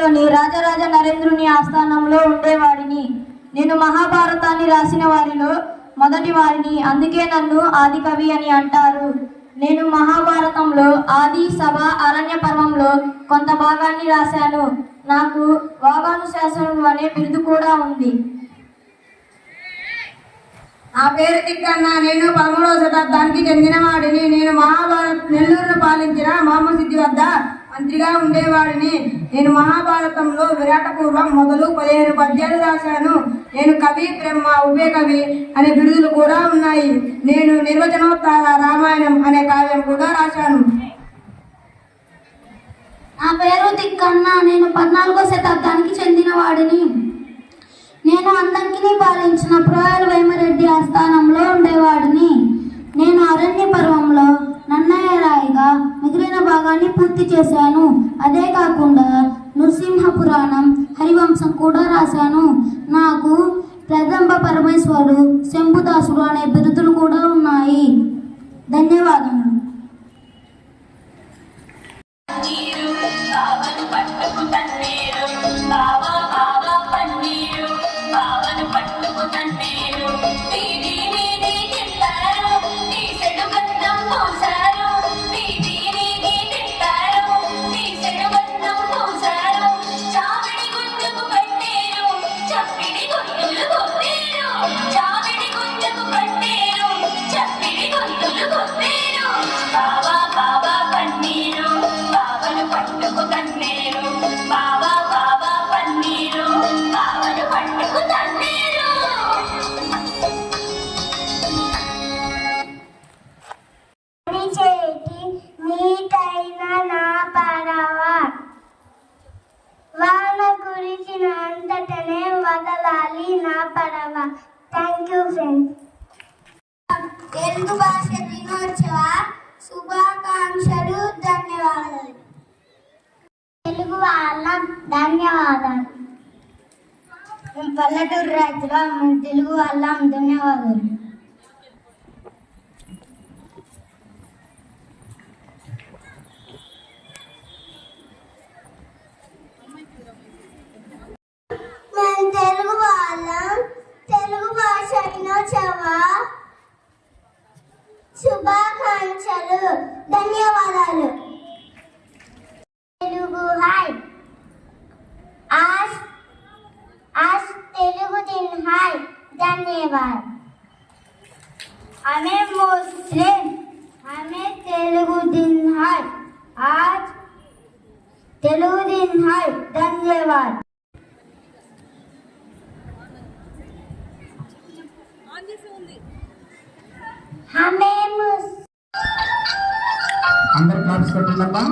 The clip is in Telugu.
కాశీలోని రాజరాజ నరేంద్రుని ఆస్థానంలో ఉండేవాడిని. నేను మహాభారతాన్ని రాసిన వారిలో మొదటి వారిని. అందుకే నన్ను ఆది కవి అని అంటారు. నేను మహాభారతంలో ఆది, సభ, అరణ్య పర్వంలో కొంత భాగాన్ని రాశాను. నాకు వాగానుశాసనుడు అనే బిరుదు కూడా ఉంది. నా పేరు తిక్కన్న. నేను 13వ శతాబ్దానికి చెందిన వాడిని. నేను నెల్లూరును పాలించిన మహమ్మసిద్ధి వద్ద మంత్రిగా ఉండేవాడిని. నేను మహాభారతంలో విరాట పూర్వం మొదలు 15 పద్యాలు రాశాను. నేను కవి, బ్రహ్మ, ఉభయ కవి అనే బిరుదులు కూడా ఉన్నాయి. నేను నిర్వచనోత్తర రామాయణం అనే కావ్యం కూడా రాశాను. నా పేరు తిక్కన్న. నేను 14వ శతాబ్దానికి చెందిన వాడిని. నేను అందంకిని పాలించిన ప్రోయల్ వేమిరెడ్డి ఆస్థానంలో ఉండేవాడిని. నేను అరణ్య పర్వంలో నన్నయ్య రాయిగా మిగిలిన భాగాన్ని పూర్తి చేశాను. అదే కాకుండా నృసింహ పురాణం, హరివంశం కూడా రాశాను. నాకు ప్రదంబ పరమేశ్వరుడు, శంభుదాసుడు అనే బిరుదులు కూడా ఉన్నాయి. ధన్యవాదములు. తెలుగు భాష దినోత్సవ శుభాకాంక్షలు. ధన్యవాదాలు. తెలుగు వాళ్ళం ధన్యవాదాలు. మేము పల్లెటూరు రైతులు, మేము తెలుగు వాళ్ళం ధన్యవాదాలు. మేము తెలుగు వాళ్ళం. తెలుగు భాష దినోత్సవ శుభాకాంక్షలు. ధన్యవాదాలు. తెలుగు హాయ్. आज तेलुगु दिन हाय. धन्यवाद. हमें मुस्लिम, हमें तेलुगु दिन हाय. आज तेलुगु दिन हाय. धन्यवाद. हमें अंदर क्लास कट्टिंदम्मा.